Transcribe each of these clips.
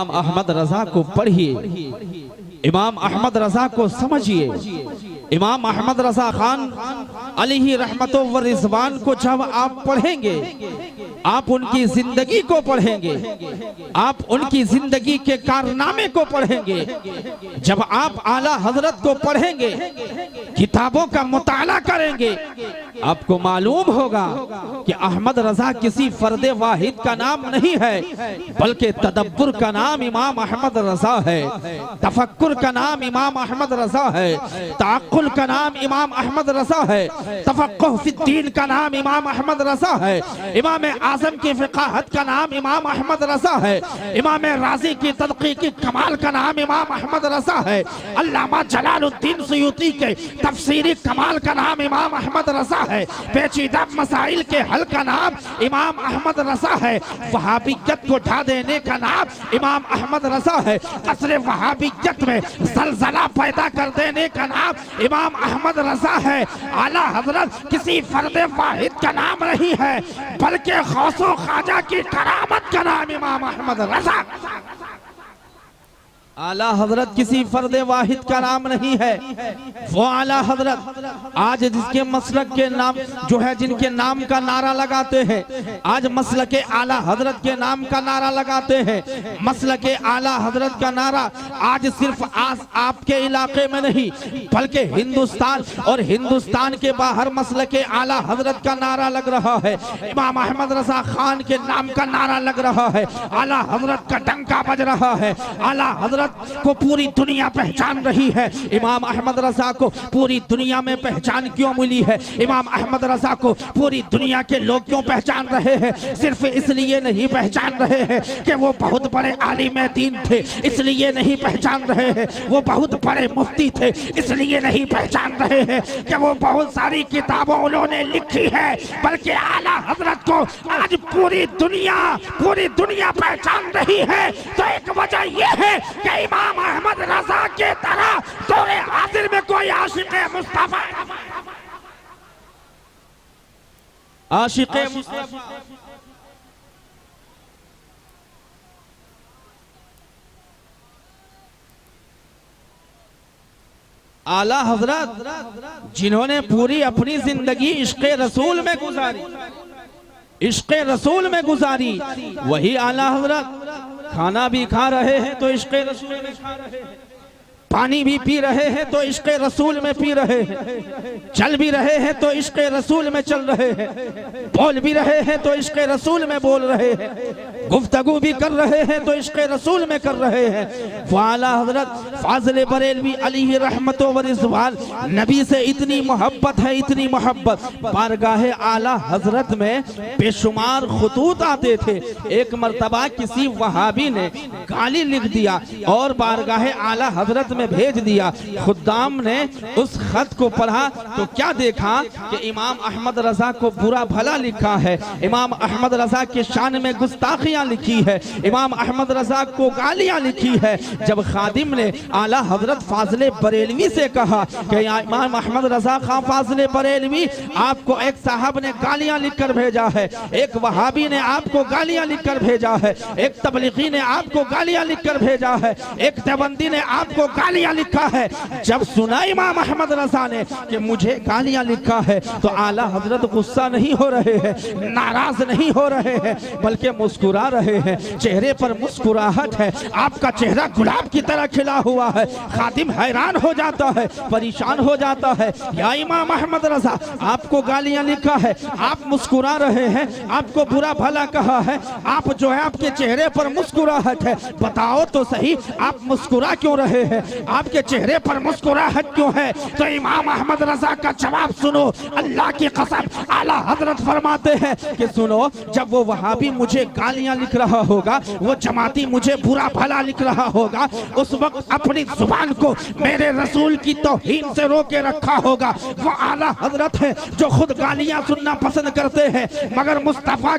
इमाम अहमद रजा को पढ़िए, इमाम अहमद रजा को समझिए। इमाम अहमद रजा खान अलैहि रहमतो व रिज़वान को जब आप पढ़ेंगे, आप उनकी जिंदगी को पढ़ेंगे, आप उनकी जिंदगी के कारनामे को पढ़ेंगे, जब आप आला हजरत को पढ़ेंगे, किताबों का मुताला करेंगे, आपको मालूम होगा कि अहमद रजा किसी फर्दे वाहिद का नाम नहीं है, बल्कि तदब्बुर का नाम इमाम अहमद रजा है, तफक्कुर का नाम इमाम अहमद रजा है, ताक़ुल का नाम इमाम अहमद रजा है, तफक्कुह फिद्दीन का नाम इमाम अहमद रजा है, इमाम आज़म की फ़िक़ाहत का नाम इमाम अहमद रजा है, इमाम राज़ी की तदक़ीक़ी कमाल का नाम इमाम अहमद रजा है, अल्लामा जलालुद्दीन सुयूती के तफ़सीरी कमाल का नाम इमाम अहमद रजा है, पेचीदा मसाइल के हल का नाम इमाम अहमद रजा है, वहाबियत को ढा देने का नाम इमाम अहमद रजा है, असर वहाबियत में ज़लज़ला पैदा कर देने का नाम इमाम अहमद रजा है। आला हजरत किसी फर्दे वाहिद का नाम नहीं है, बल्कि गौसो ख्वाजा की करामत का नाम इमाम अहमद रजा। आला हजरत किसी फर्दे वाहिद का नाम नहीं है, वो आला हजरत आज जिसके मसलक के नाम जो है, जिनके नाम का नारा लगाते हैं, आज मसलक के आला हजरत के नाम का नारा लगाते हैं। मसलक के आला हजरत का नारा आज सिर्फ आज आपके इलाके में नहीं, बल्कि हिंदुस्तान और हिंदुस्तान के बाहर मसलक के आला हजरत का नारा लग रहा है। इमाम अहमद रजा खान के नाम का नारा लग रहा है, आला हजरत का डंका बज रहा है। आला हजरत को पूरी दुनिया पहचान रही है। इमाम अहमद रजा को पूरी दुनिया में पहचान क्यों मिली है? इमाम अहमद रजा को पूरी दुनिया के लोग क्यों पहचान रहे हैं? सिर्फ इसलिए नहीं पहचान रहे हैं कि वो बहुत बड़े आलिम दीन थे, इसलिए नहीं पहचान रहे हैं। वो बहुत बड़े मुफ्ती थे, इसलिए नहीं पहचान रहे हैं कि वो बहुत सारी किताबें उन्होंने लिखी है, बल्कि आला हजरत को आज पूरी दुनिया पहचान रही है। तो एक वजह यह है कि इमाम अहमद रजा के तरह दौरे हाजिर में कोई आशिक़े मुस्तफा, आशिक़े मुस्तफा आला हजरत जिन्होंने पूरी अपनी जिंदगी इश्क़े रसूल में गुजारी, इश्क़े रसूल में गुजारी, वही आला हजरत खाना भी खा रहे हैं तो इश्क़े रसूल में खा रहे हैं, पानी भी पी रहे हैं तो इश्क़े रसूल में पी रहे हैं, चल भी रहे हैं तो इश्क़े रसूल में चल रहे हैं, बोल भी रहे हैं तो इश्क़े रसूल में बोल रहे हैं, गुफ्तगू भी कर रहे हैं तो इश्क़े रसूल में कर रहे हैं। वो आला हज़रत फ़ाज़िल बरेलवी अलैहि रहमतो व रिज़वान, नबी से इतनी मोहब्बत है, इतनी मोहब्बत, बारगाहे आला हज़रत में बेशुमार खुतूत आते थे। एक मरतबा किसी वहाबी ने गाली लिख दिया और बारगाहे आला हज़रत में भेज दिया। खुद्दाम ने उस खत को पढ़ा तो क्या देखा कि इमाम अहमद रजा को बुरा भला लिखा है, इमाम अहमद रजा के शान में गुस्ताखियां लिखी है, इमाम अहमद रजा को गालियां लिखी है। जब खादिम ने आला हजरत फ़ाज़िल बरेलवी से कहा कि इमाम अहमद रजा खान फ़ाज़िल बरेलवी, आपको एक साहब ने गालियां लिखकर भेजा है, एक वहाबी ने आपको गालियां लिखकर भेजा है, एक तबलीगी ने आपको गालियां लिखकर भेजा है, एक देवबंदी ने आपको गालियां लिखा है। जब सुना इमाम अहमद रजा ने कि मुझे गालियां लिखा है, तो आला हजरत गुस्सा नहीं हो रहे हैं, नाराज नहीं हो रहे हैं, बल्कि मुस्कुरा रहे हैं, चेहरे पर मुस्कुराहट है, आपका चेहरा गुलाब की तरह खिला हुआ है। खादिम हैरान हो जाता है, परेशान हो जाता है, या इमाम अहमद रजा आपको गालियां लिखा है, आप मुस्कुरा रहे हैं, आपको बुरा भला कहा है, आप जो है आपके चेहरे पर मुस्कुराहट है, बताओ तो सही आप मुस्कुरा क्यों रहे हैं, आपके चेहरे पर मुस्कुराहट क्यों है? तो इमाम अहमद रजा का जवाब सुनो, अल्लाह की कसम आला हजरत फरमाते हैं कि सुनो, जब वो वहाबी मुझे गालियां लिख रहा होगा, वो जमाती मुझे बुरा भला लिख रहा होगा, उस वक्त अपनी जुबान को मेरे रसूल की तौहीन से रोके रखा होगा। वो आला हजरत है जो खुद गालियां सुनना पसंद करते हैं, मगर मुस्तफा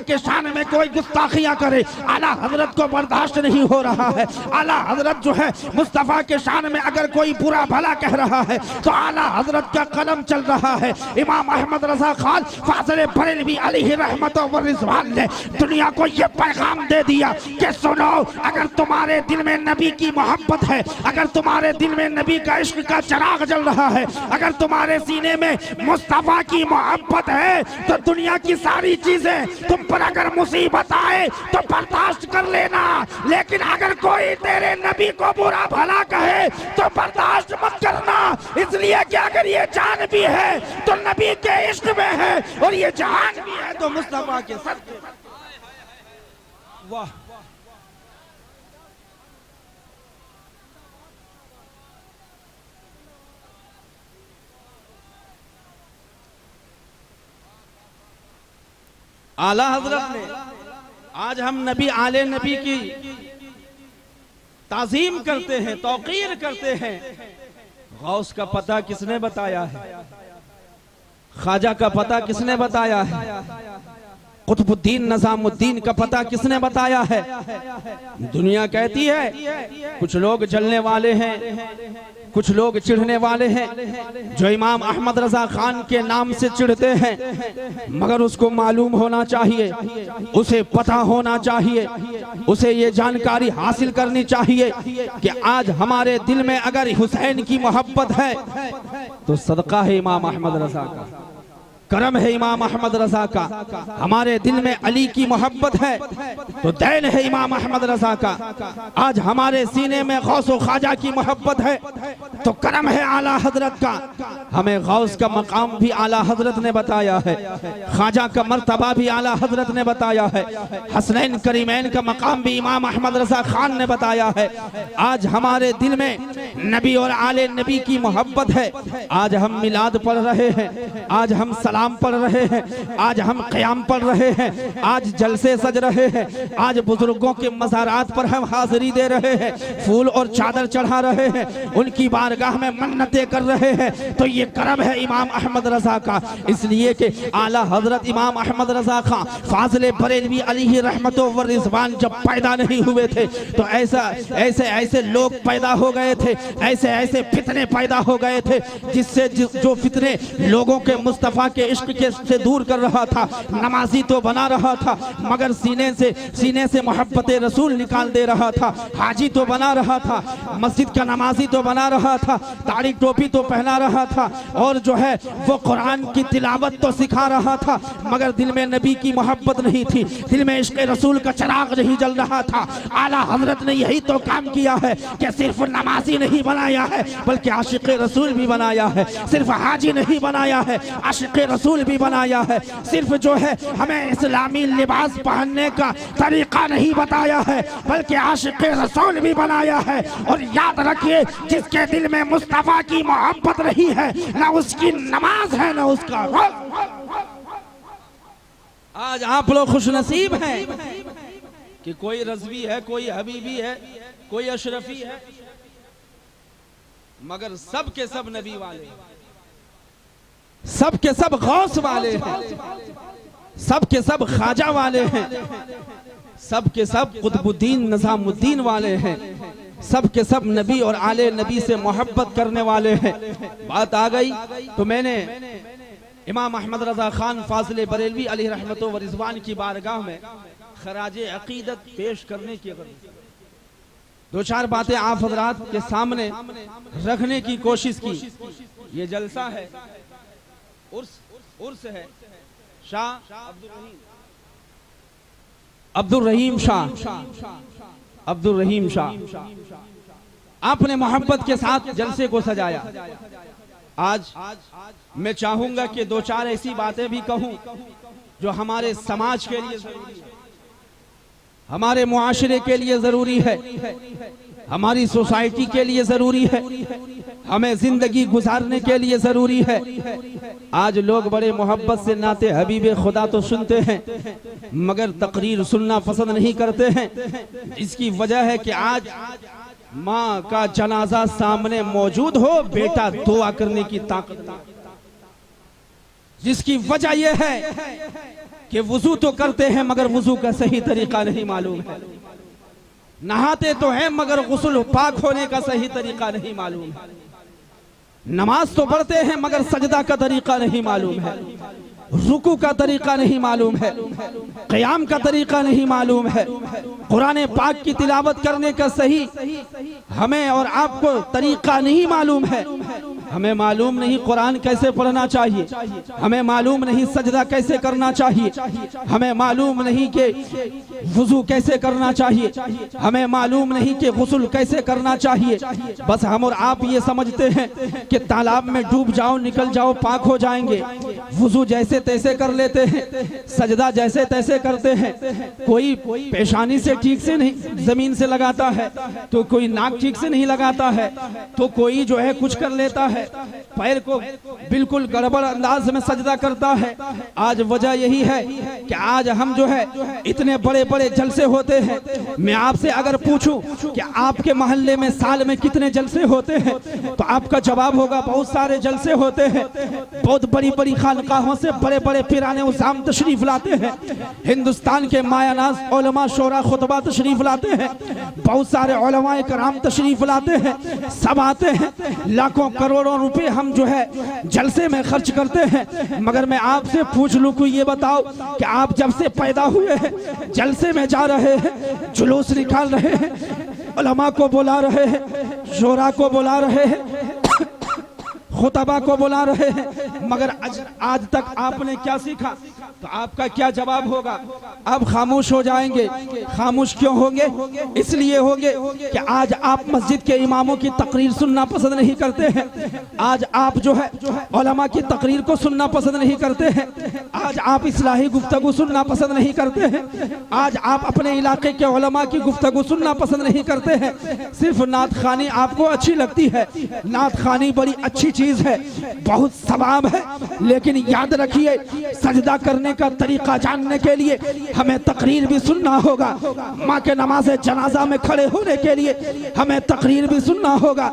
के शान में कोई गुस्ताखियां करे, आला हजरत को बर्दाश्त नहीं हो रहा है। आला हजरत जो है मुस्तफ़ा के शान में अगर कोई बुरा भला कह रहा है तो आला हजरत का कलम चल रहा है। इमाम अहमद रजा खान फाज़िल बरेलवी अलैहि रहमत व रिज़वान ने दुनिया को ये पैगाम दे दिया कि सुनो, अगर तुम्हारे दिल में नबी की मोहब्बत है, अगर तुम्हारे दिल में नबी का इश्क का चिराग जल रहा है, अगर तुम्हारे सीने में मुस्तफ़ा की मोहब्बत है तो दुनिया की सारी चीजें तुम पर अगर मुसीबत आए तो बर्दाश्त कर लेना, लेकिन अगर कोई तेरे नबी को बुरा भला कहे तो बर्दाश्त मत करना। इसलिए कि अगर ये जान भी है तो नबी के इश्क में है और ये जान भी है तो मुस्तफा के सदके। वाह, आला हजरत ने आज हम नबी आले नबी की ताजीम करते हैं, तौकीर करते हैं। गौस का पता किसने बताया है? ख्वाजा का पता किसने बताया है? कुतुबुद्दीन निजामुद्दीन का पता किसने बताया है? दुनिया कहती है कुछ लोग जलने वाले हैं, कुछ लोग चिढ़ने वाले हैं, जो इमाम अहमद रजा खान के नाम से चिढ़ते हैं, मगर उसको मालूम होना चाहिए, उसे पता होना चाहिए, उसे ये जानकारी हासिल करनी चाहिए कि आज हमारे दिल में अगर हुसैन की मोहब्बत है तो सदका है इमाम अहमद रजा का, करम है इमाम अहमद रजा का। हमारे दिल में अली की मोहब्बत है तो दैन है इमाम अहमद रजा का। आज हमारे सीने में गौस व ख्वाजा की मोहब्बत है तो करम है आला हजरत का। हमें गौस का मकाम भी आला हजरत ने बताया है, ख्वाजा का मर्तबा भी आला हजरत ने बताया है, हसनैन करीमैन का मकाम भी इमाम अहमद रजा खान ने बताया है। आज हमारे दिल में नबी और आले नबी की मोहब्बत है। आज हम मिलाद पढ़ रहे हैं, आज हम सलाम पढ़ रहे हैं, आज हम क़याम पढ़ रहे हैं, आज जलसे सज रहे हैं, आज बुजुर्गों के मज़ारात पर हम हाजिरी दे रहे हैं, फूल और चादर चढ़ा रहे हैं, उनकी बारगाह में मन्नतें कर रहे हैं, तो ये करम है इमाम अहमद रजा का। इसलिए कि आला हजरत इमाम अहमद रजा खां फाज़िल बरेलवी अलैहि रहमतो व रिज़वान जब पैदा नहीं हुए थे तो ऐसे ऐसे लोग पैदा हो गए थे, ऐसे ऐसे फितने पैदा हो गए थे जिससे जो फितने लोगों के मुस्तफ़ा के इश्क के से दूर कर रहा था। नमाजी तो बना रहा था मगर सीने से मोहब्बत रसूल निकाल दे रहा था। हाजी तो बना रहा था, मस्जिद का नमाजी तो बना रहा था, दाढ़ी टोपी तो पहना रहा था और जो है वो कुरान की तिलावत तो सिखा रहा था, मगर दिल में नबी की मोहब्बत नहीं थी, दिल में इश्क रसूल का चिराग नहीं जल रहा था। आला हजरत ने यही तो काम किया है कि सिर्फ नमाजी नहीं बनाया है बल्कि आशिक रसूल भी बनाया है, सिर्फ हाजी नहीं बनाया है, आशिक रसूल भी बनाया है, सिर्फ जो है हमें इस्लामी लिबास पहनने का तरीका नहीं बताया है बल्कि आशिक रसूल भी बनाया है। और याद रखिए, जिसके दिल में मुस्तफा की मोहब्बत नहीं है ना उसकी नमाज है ना उसका रोज़ा। आज आप लोग खुशनसीब हैं कि कोई रज़वी है, कोई हबीबी है, कोई अशरफी है, मगर सब के सब नबी वाले, सब के सब गौस वाले हैं, सब के सब ख्वाजा वाले हैं, सब के सब कुतुबुद्दीन निजामुद्दीन वाले हैं, सब के सब नबी और आले नबी से मोहब्बत करने वाले हैं। बात आ गई तो मैंने इमाम अहमद रजा खान फाज़िल बरेलवी अलैहि रहमतो व रिज़वान की बारगाह में खराजे अकीदत पेश करने की दो चार बातें आप हजरात के सामने रखने की कोशिश की। ये जलसा है, उर्स है शाह अब्दुल रहीम शाह। आपने मोहब्बत के साथ जलसे को सजाया। आज मैं चाहूंगा कि दो चार ऐसी बातें भी कहूं जो हमारे समाज के लिए जरूरी है, हमारे मुआशरे के लिए जरूरी है, हमारी सोसाइटी के लिए जरूरी है, हमें जिंदगी गुजारने के लिए जरूरी है। आज लोग बड़े मोहब्बत से नाते हबीबे खुदा तो सुनते हैं मगर तकरीर सुनना पसंद नहीं करते हैं। इसकी वजह है कि आज माँ का जनाजा सामने मौजूद हो, बेटा दुआ करने की ताकत, जिसकी वजह यह है कि वुजू तो करते हैं मगर वुजू का सही तरीका नहीं मालूम है। नहाते तो हैं मगर गुस्ल पाक होने का सही तरीका नहीं मालूम है। नमाज तो पढ़ते हैं मगर सजदा का तरीका नहीं मालूम है, रुकू का तरीका नहीं मालूम है, क़याम का तरीका नहीं मालूम है, कुरान पाक की तिलावत करने का सही हमें और आपको तरीका नहीं मालूम है। हमें मालूम नहीं कुरान कैसे पढ़ना चाहिए, हमें मालूम नहीं सजदा कैसे करना चाहिए, हमें मालूम नहीं कि वुज़ू कैसे करना चाहिए, हमें मालूम नहीं कि गुस्ल कैसे करना चाहिए। बस हम और आप ये समझते हैं कि तालाब में डूब जाओ निकल जाओ पाक हो जाएंगे, वुज़ू जैसे तैसे कर लेते हैं, सजदा जैसे तैसे करते हैं। कोई पेशानी से ठीक से नहीं जमीन से लगाता है, तो कोई नाक ठीक से नहीं लगाता है, तो कोई जो है कुछ कर लेता है, पैर को बिल्कुल गड़बड़ अंदाज में सजदा करता है। आज वजह यही है कि आज हम जो है इतने बड़े बड़े जलसे होते हैं। मैं आपसे अगर पूछूं कि आपके मोहल्ले में साल में कितने जलसे होते हैं, तो आपका जवाब होगा बहुत सारे जलसे होते हैं। बहुत बड़ी बड़ी खानकाहों से बड़े बड़े पीराने उज़ाम तशरीफ लाते हैं, हिंदुस्तान के मायानाज उलमा शोरा खुतबा तशरीफ लाते हैं, बहुत सारे उलमाए कराम तशरीफ लाते हैं, सब आते हैं। लाखों करोड़ों रुपए हम जो है जलसे में खर्च करते हैं। मगर मैं आपसे पूछ लूं कि ये बताओ कि आप जब से पैदा हुए हैं जलसे में जा रहे हैं, जुलूस निकाल रहे हैं, उलमा को बुला रहे हैं, शोरा को बुला रहे हैं, खुतबा को बुला रहे हैं, मगर आज तक आपने क्या सीखा? तो आपका क्या जवाब होगा? आप खामोश हो जाएंगे। खामोश क्यों होंगे? इसलिए होंगे कि आज आप मस्जिद के इमामों की तकरीर सुनना पसंद नहीं करते हैं, आज आप जो है उलमा की तकरीर को सुनना पसंद नहीं करते हैं, आज आप इस्लाही गुफ्तगू सुनना पसंद नहीं करते हैं, आज आप अपने इलाके के उलमा की गुफ्तगू सुनना पसंद नहीं करते हैं। सिर्फ नात खानी आपको अच्छी लगती है। नात खानी बड़ी अच्छी चीज है, बहुत सवाब है, लेकिन याद रखिए सजदा करने का तरीका जानने के लिए हमें तकरीर भी सुनना होगा। माँ के नमाज जनाजा में खड़े होने के लिए हमें तकरीर भी सुनना होगा।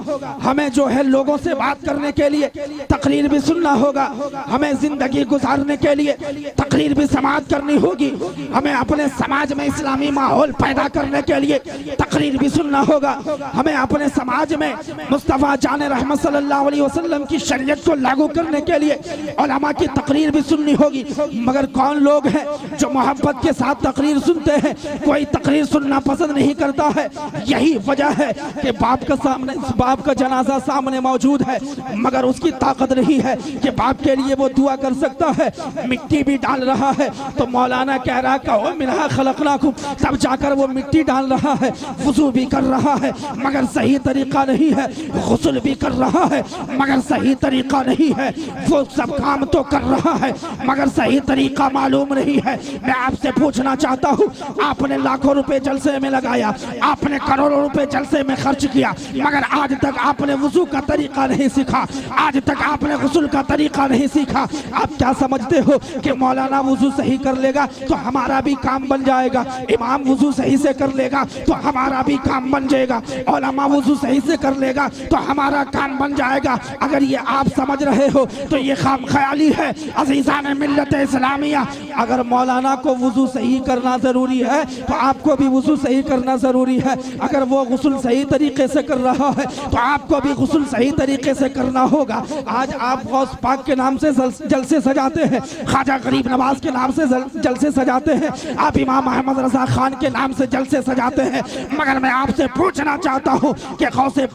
हमें जो है लोगों से बात करने के लिए तकरीर भी सुनना होगा। हमें जिंदगी गुजारने के लिए तकरीर भी समाअत करनी होगी। हमें अपने समाज में इस्लामी माहौल पैदा करने के लिए तकरीर भी सुनना होगा। हमें अपने समाज में मुस्तफा जान रहमत सल्लल्लाहु अलैहि वसल्लम की शरीयत को लागू करने के लिए उलमा की तकरीर भी सुननी होगी। मगर कौन लोग हैं जो मोहब्बत के साथ तकरीर सुनते हैं? कोई तकरीर सुनना पसंद नहीं करता है। यही वजह है कि बाप का जनाजा सामने मौजूद है, मगर उसकी ताकत नहीं है कि बाप के लिए वो दुआ कर सकता है। मिट्टी भी डाल रहा है तो मौलाना कह रहा है मिन्हा खलकनाकुम, तब जाकर वो मिट्टी डाल रहा है, वुज़ू भी कर रहा है मगर सही तरीका नहीं है, गुस्ल भी कर रहा है मगर सही तरीका नहीं है। वो सब काम तो कर रहा है मगर सही तरीका मालूम नहीं है। मैं आपसे पूछना चाहता हूँ, आपने लाखों रुपए जलसे में लगाया, आपने करोड़ों रुपए जलसे में खर्च किया, मगर आज तक आपने वुज़ू का तरीका नहीं सीखा, आज तक आपने गुस्ल का तरीका नहीं सीखा। आप क्या समझते हो कि मौलाना वुज़ू सही कर लेगा तो हमारा भी काम बन जाएगा, इमाम वुज़ू सही से कर लेगा तो हमारा भी काम बन जाएगा, उलमा वुज़ू सही से कर लेगा तो हमारा काम बन जाएगा? अगर ये आप समझ रहे हो तो ये खाम ख्याली है। अज़ीज़ान मिल्लत इस्लामिया, अगर मौलाना को वुज़ू सही करना ज़रूरी है तो आपको भी वुज़ू सही करना ज़रूरी है। अगर वो गुस्ल सही तरीके से कर रहा है तो आपको भी गुस्ल सही तरीके से करना होगा। आज आप गौस पाक के नाम से जलसे सजाते हैं, ख्वाजा गरीब नवाज के नाम से जलसे सजाते हैं, आप इमाम अहमद रज़ा खान के नाम से जलसे सजाते हैं, मगर मैं आपसे पूछना चाहता हूँ कि गौसे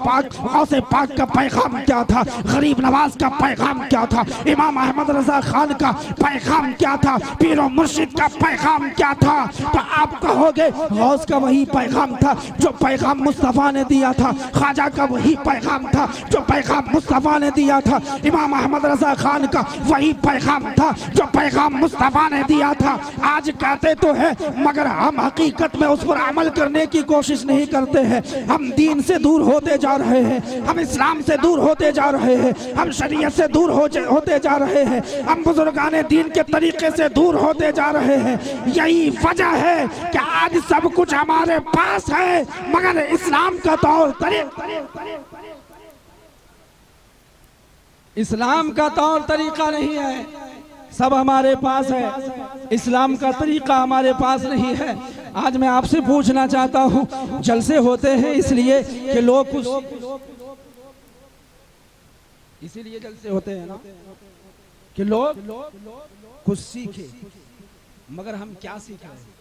पाक का पैगाम क्या था, गरीब नवाज का पैगाम क्या था, इमाम अहमद रज़ा खान का पैगाम क्या था, पीरो मुर्शिद का पैगाम क्या था? तो आप कहोगे गौस का वही पैगाम था जो पैगाम मुस्तफ़ा ने दिया था, ख्वाजा का वही पैगाम था जो पैगाम मुस्तफ़ा ने दिया था, इमाम अहमद रज़ा खान का वही पैगाम था जो पैगाम मुस्तफ़ा ने दिया था। आज कहते तो है मगर हम हकीकत में उस पर अमल करने की कोशिश नहीं करते हैं। हम दीन से दूर होते जा रहे हैं, हम इस्लाम से दूर होते जा रहे हैं, हम शरीयत से दूर होते जा रहे हैं, हम बुजुर्गाने दीन के तरीके से दूर होते जा रहे हैं। यही वजह है कि आज सब कुछ हमारे पास है मगर इस्लाम का तौर तरीका नहीं है। सब हमारे पास है, इस्लाम का तरीका हमारे पास नहीं है। आज मैं आपसे पूछना चाहता हूँ, जलसे होते हैं इसलिए कि लोग कुछ, इसीलिए जलसे होते हैं ना कि लोग कुछ सीखे, मगर हम क्या सीख रहे हैं?